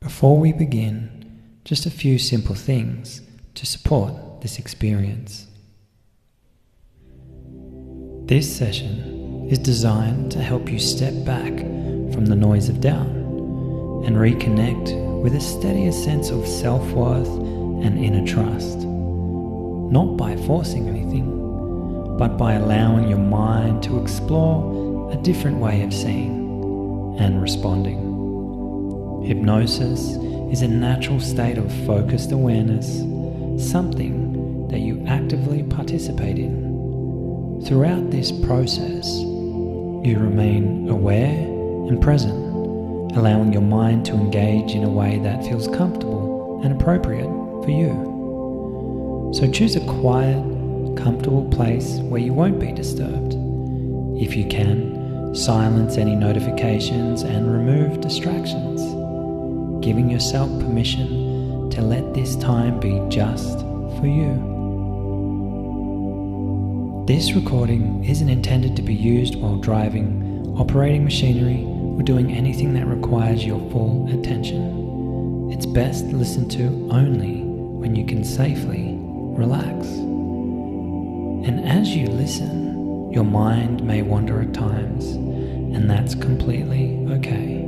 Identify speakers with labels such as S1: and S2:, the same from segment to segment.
S1: Before we begin, just a few simple things to support this experience. This session is designed to help you step back from the noise of doubt and reconnect with a steadier sense of self-worth and inner trust, not by forcing anything, but by allowing your mind to explore a different way of seeing and responding. Hypnosis is a natural state of focused awareness, something that you actively participate in. Throughout this process, you remain aware and present, allowing your mind to engage in a way that feels comfortable and appropriate for you. So choose a quiet, comfortable place where you won't be disturbed. If you can, silence any notifications and remove distractions, giving yourself permission to let this time be just for you. This recording isn't intended to be used while driving, operating machinery, or doing anything that requires your full attention. It's best listened to only when you can safely relax. And as you listen, your mind may wander at times, and that's completely okay.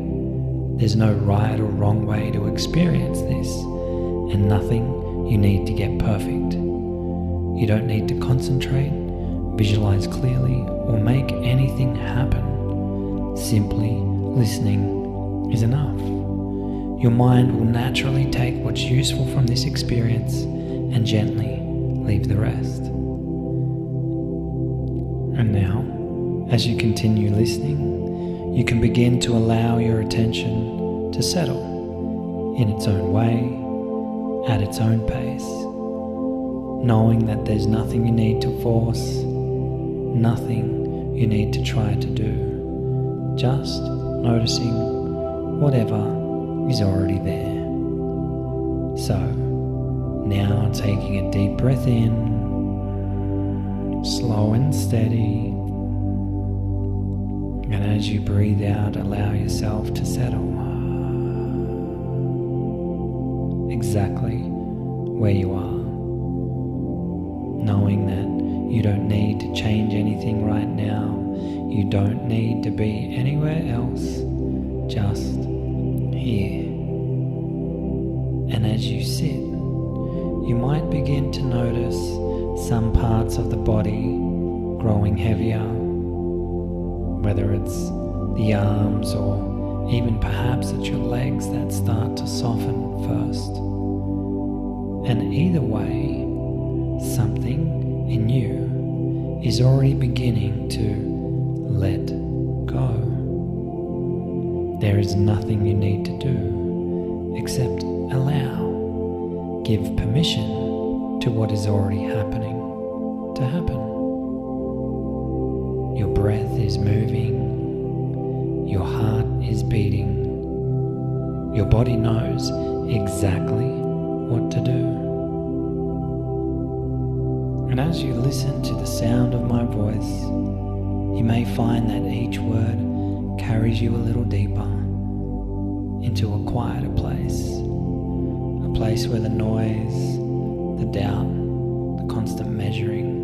S1: There's no right or wrong way to experience this, and nothing you need to get perfect. You don't need to concentrate, visualize clearly, or make anything happen. Simply listening is enough. Your mind will naturally take what's useful from this experience and gently leave the rest. And now, as you continue listening, you can begin to allow your attention to settle in its own way, at its own pace, knowing that there's nothing you need to force, nothing you need to try to do, just noticing whatever is already there. So, now taking a deep breath in, slow and steady, and as you breathe out, allow yourself to settle exactly where you are, knowing that you don't need to change anything right now. You don't need to be anywhere else, just here. And as you sit, you might begin to notice some parts of the body growing heavier, whether it's the arms or even perhaps it's your legs that start to soften first. And either way, something in you is already beginning to let go. There is nothing you need to do except allow, give permission to what is already happening to happen. Your breath is moving, your heart is beating, your body knows exactly what to do. And as you listen to the sound of my voice, you may find that each word carries you a little deeper into a quieter place, a place where the noise, the doubt, the constant measuring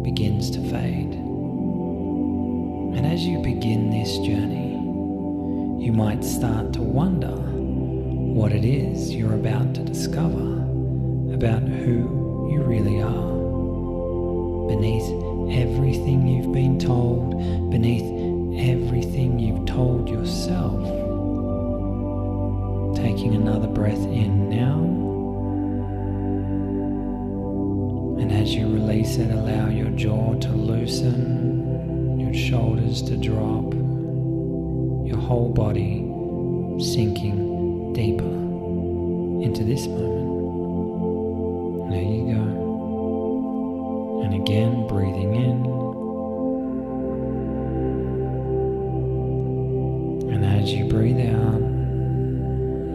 S1: begins to fade. And as you begin this journey, you might start to wonder what it is you're about to discover about who you really are. Beneath everything you've been told, beneath everything you've told yourself. Taking another breath in now. And as you release it, allow your jaw to loosen, your shoulders to drop, your whole body sinking deeper into this moment. There you go. And again, breathing in. And as you breathe out,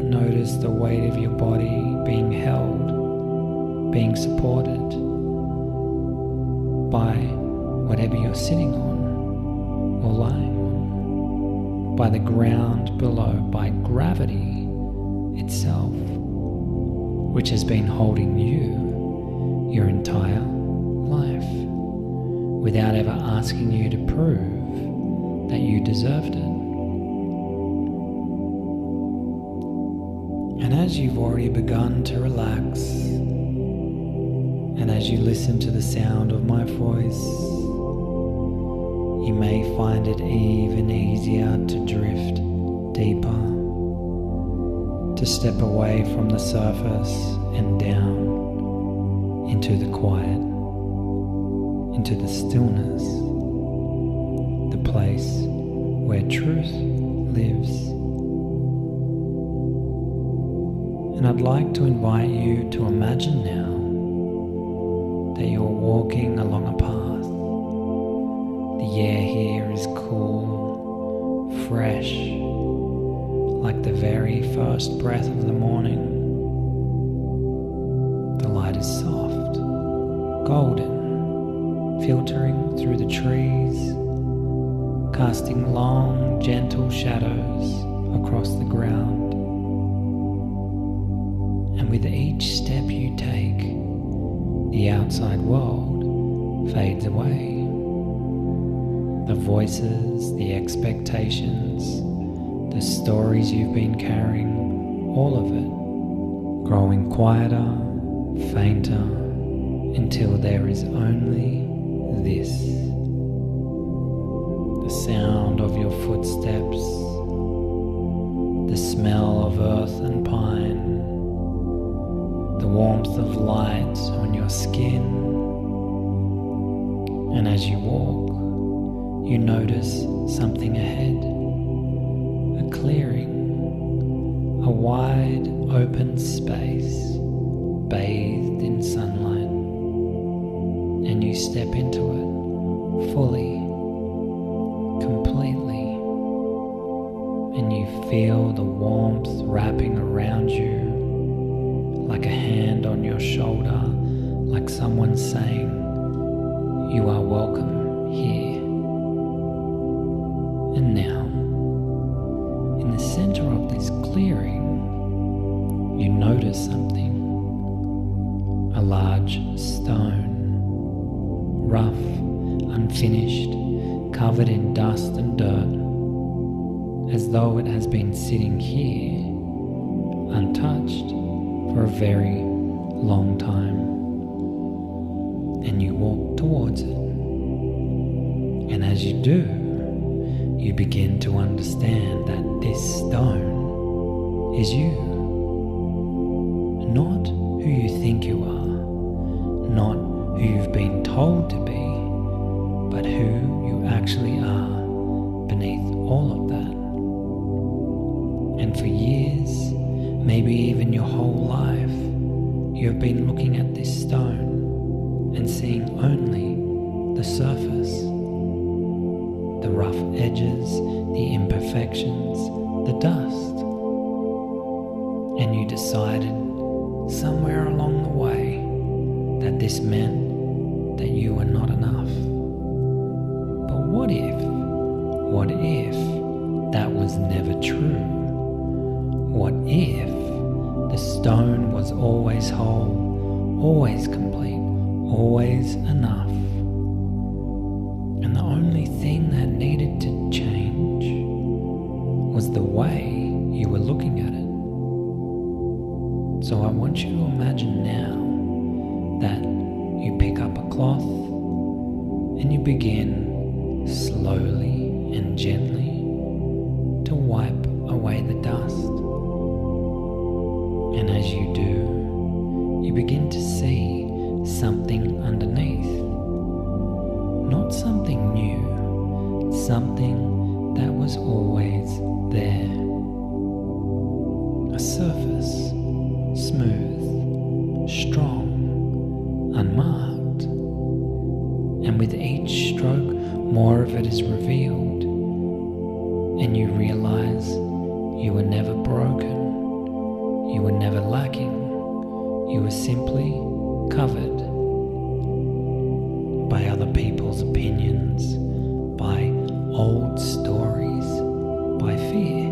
S1: notice the weight of your body being held, being supported by whatever you're sitting on or lying on, by the ground below, by gravity itself, which has been holding you your entire life without ever asking you to prove that you deserved it. And as you've already begun to relax, and as you listen to the sound of my voice, you may find it even easier to drift deeper, to step away from the surface and down into the quiet, into the stillness, the place where truth lives. And I'd like to invite you to imagine now that you're walking along a path. The air here is cool, fresh, like the very first breath of the morning. The light is soft, golden, filtering through the trees, casting long, gentle shadows across the ground. And with each step you take, the outside world fades away. The voices, the expectations, the stories you've been carrying, all of it, growing quieter, fainter, until there is only this. The sound of your footsteps, the smell of earth and pine, the warmth of light on your skin. And as you walk, you notice something ahead, a clearing, a wide open space bathed in sunlight, and you step into it fully, completely, and you feel the warmth wrapping around you like a hand on your shoulder, like someone saying, "You are welcome here." And now, in the center of this clearing, you notice something. A large stone, rough, unfinished, covered in dust and dirt, as though it has been sitting here, untouched, for a very long time. And you walk towards it. And as you do, you begin to understand that this stone is you. Not who you think you are, not who you've been told to be, but who you actually are beneath all of that. And for years, maybe even your whole life, you have been looking at this stone and seeing only the surface, the rough edges, the imperfections, the dust. And you decided somewhere along the way that this meant that you were not enough. But what if that was never true? What if the stone was always whole, always complete, always enough? And the only thing that needed to change was the way you were looking at it. So I want you to imagine now that you pick up a cloth and you begin slowly and gently to wipe away the dust. And as you do, you begin to see something underneath. Not something new, something that was always there. A surface, smooth, strong, unmarked. And with each stroke, more of it is revealed. And you realize you were never broken. You were never lacking. You were simply covered by other people's opinions, by old stories, by fear.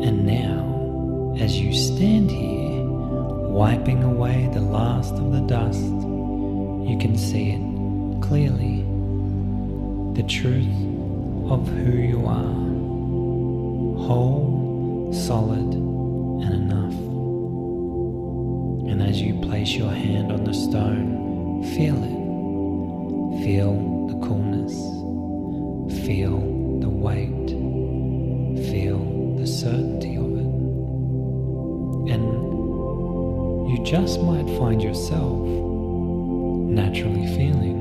S1: And now wiping away the last of the dust, you can see it clearly, the truth of who you are, whole, solid, and enough. And as you place your hand on the stone, feel it. Feel the coolness. Feel the weight. Feel the certainty of it. And you just might find yourself naturally feeling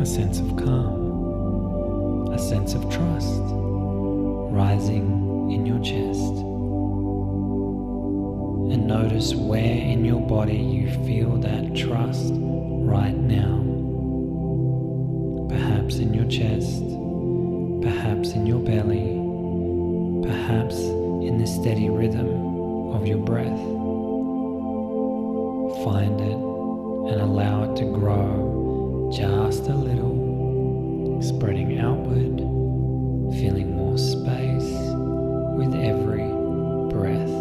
S1: a sense of calm, a sense of trust rising in your chest. And notice where in your body you feel that trust right now. Perhaps in your chest, perhaps in your belly, perhaps in the steady rhythm of your breath. Find it and allow it to grow just a little, spreading outward, feeling more space with every breath.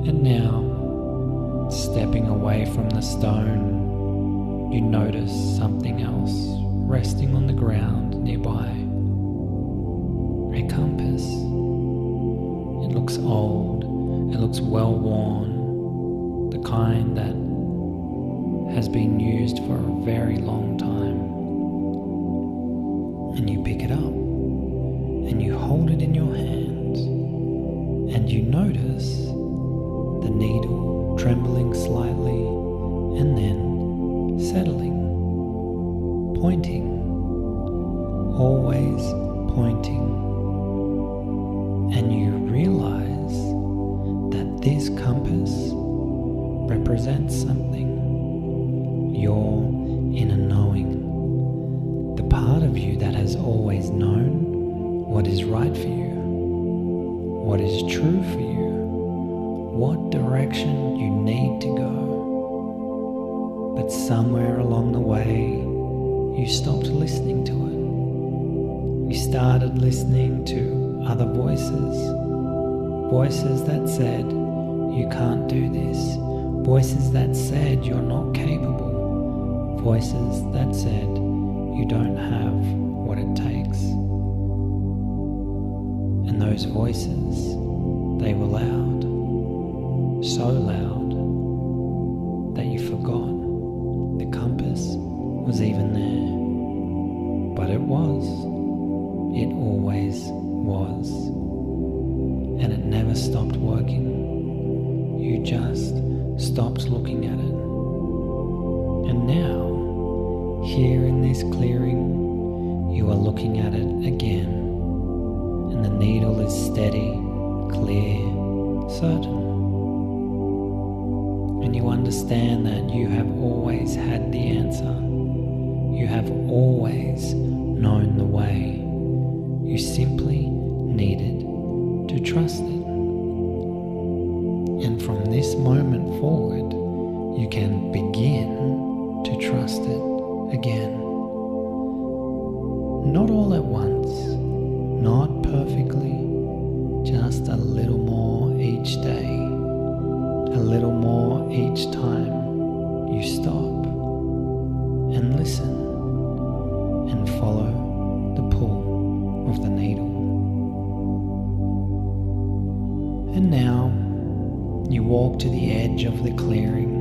S1: And now, stepping away from the stone, you notice something else resting on the ground nearby. A compass. It looks old, it looks well worn, the kind that has been used for a very long time. And you pick it up, and you hold it in your hand, and you notice the needle trembling slightly and then settling, pointing, always pointing. And you realize that this compass represents something, your inner knowing, the part of you that has always known what is right for you, what is true for you, what direction you need to go. But somewhere along the way, you stopped listening to it. You started listening to other voices, voices that said, you can't do this, voices that said you're not capable, voices that said you don't have what it takes. And those voices, they were loud, so loud that you forgot the compass was even there. But it was. It always was. And it never stopped working. You just stopped looking at it. And now, here in this clearing, you are looking at it again. And the needle is steady, clear, certain. And you understand that you have always had the answer. You have always known the way. You simply needed to trust it. And from this moment forward, you can begin to trust it again. Not all at once, not perfectly, just a little more each day. A little more each time you stop and listen and follow the pull of the needle. And now you walk to the edge of the clearing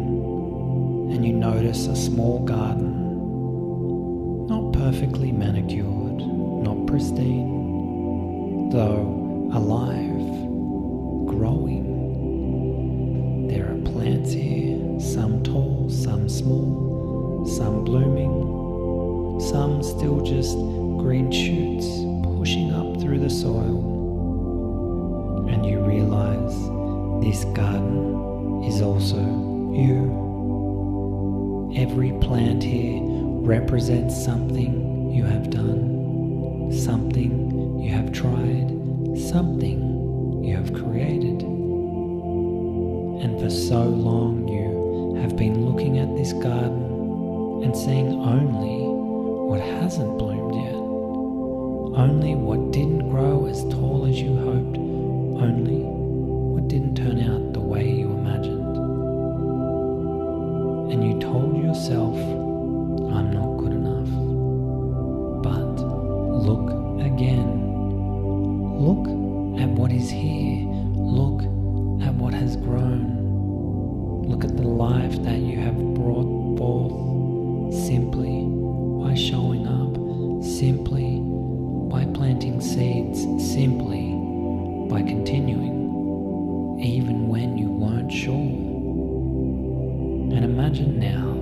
S1: and you notice a small garden, not perfectly manicured, not pristine, though alive, growing. There are plants here, some tall, some small, some blooming, some still just green shoots pushing up through the soil. And you realize this garden is also you. Every plant here represents something you have done, something you have tried, something you have created. And for so long you have been looking at this garden and seeing only what hasn't bloomed yet, only what didn't grow as tall as you hoped, only what didn't turn out the way you imagined, and you told yourself, I'm not good enough. But look again. Look at what is here. Look at what has grown. Look at the life that you have brought forth simply by showing up, simply by planting seeds, simply by continuing, even when you weren't sure. And imagine now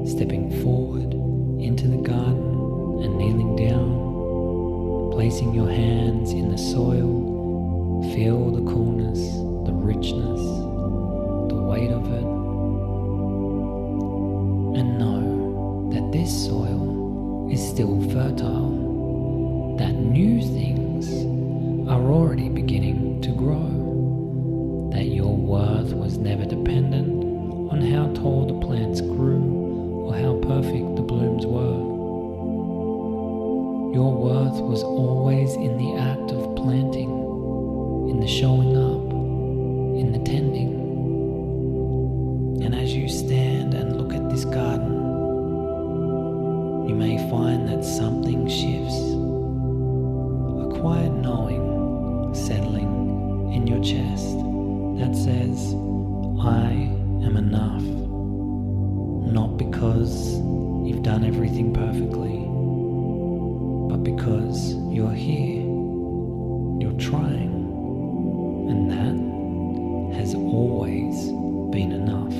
S1: stepping forward into the garden and kneeling down, placing your hands in the soil. Feel the coolness, the richness, the weight of it, and know that this soil is still fertile, that new things are already beginning to grow, that your worth was never dependent on how tall the plants grew or how perfect the blooms were. Your worth was always in the act of planting, in the showing up, in the tending. And as you stand and look at this garden, you may find that something shifts, a quiet knowing settling in your chest that says, I am enough, not because you've done everything perfectly, but because you're here, you're trying, and that has always been enough.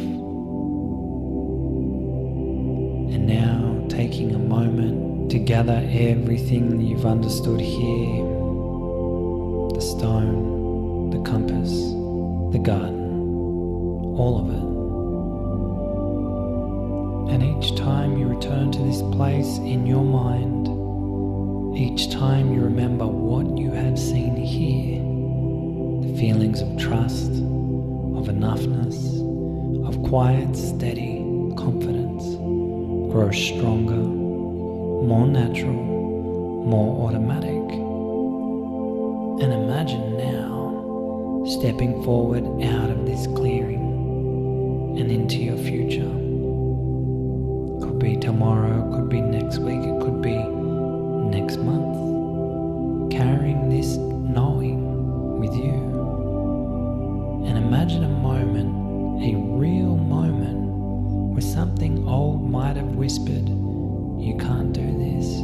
S1: And now, taking a moment to gather everything that you've understood here, the stone, the compass, the garden, all of it. And each time you return to this place in your mind, each time you remember what you have seen here, the feelings of trust, of enoughness, of quiet, steady confidence grow stronger, more natural, more automatic. And imagine now stepping forward out of this clearing and into your future. Could be tomorrow, could be next week, it could be next month, carrying this knowing with you. And imagine a moment, a real moment, where something old might have whispered, you can't do this.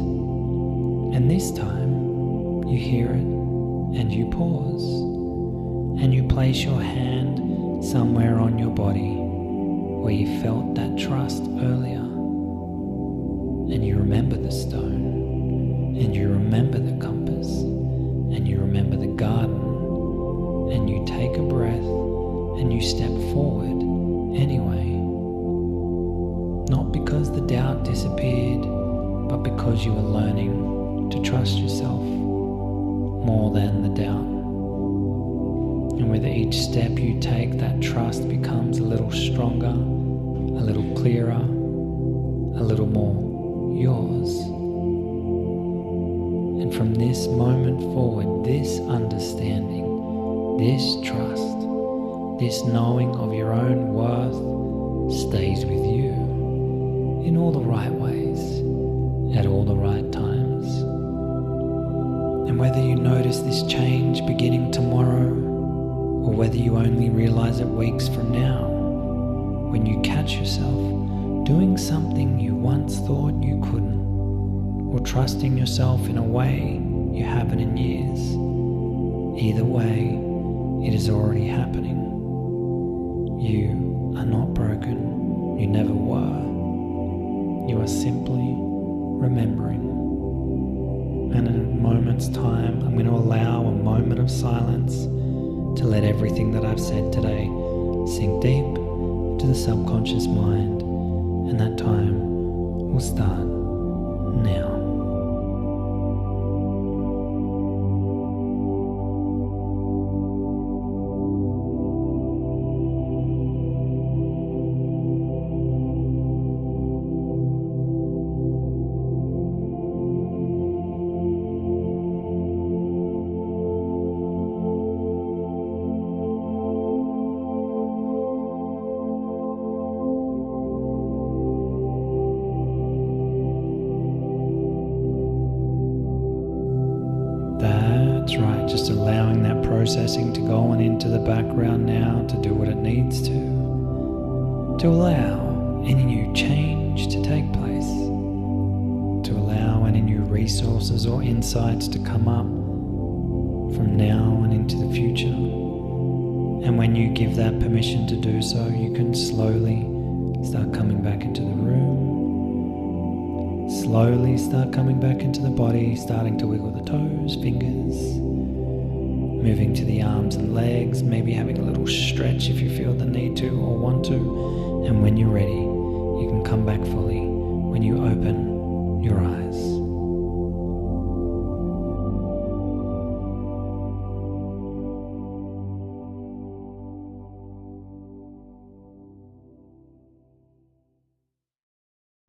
S1: And this time you hear it and you pause and you place your hand somewhere on your body where you felt that trust earlier, and you remember the stone, and you remember the compass, and you remember the garden, and you take a breath and you step forward anyway. Not because the doubt disappeared, but because you were learning to trust yourself more than the doubt. And with each step you take, that trust becomes a little stronger, a little clearer, a little more yours. And from this moment forward, this understanding, this trust, this knowing of your own worth stays with you in all the right ways, at all the right times. And whether you notice this change beginning tomorrow, or whether you only realize it weeks from now, when you catch yourself doing something you once thought you couldn't, or trusting yourself in a way you haven't in years, either way, it is already happening. You are not broken, you never were. You are simply remembering. And in a moment's time, I'm going to allow a moment of silence to let everything that I've said today sink deep into the subconscious mind, and that time will start now. That's right, just allowing that processing to go on into the background now to do what it needs to allow any new change to take place, to allow any new resources or insights to come up from now and into the future. And when you give that permission to do so, you can slowly start coming back into the room. Slowly start coming back into the body, starting to wiggle the toes, fingers, moving to the arms and legs, maybe having a little stretch if you feel the need to or want to. And when you're ready, you can come back fully when you open your eyes.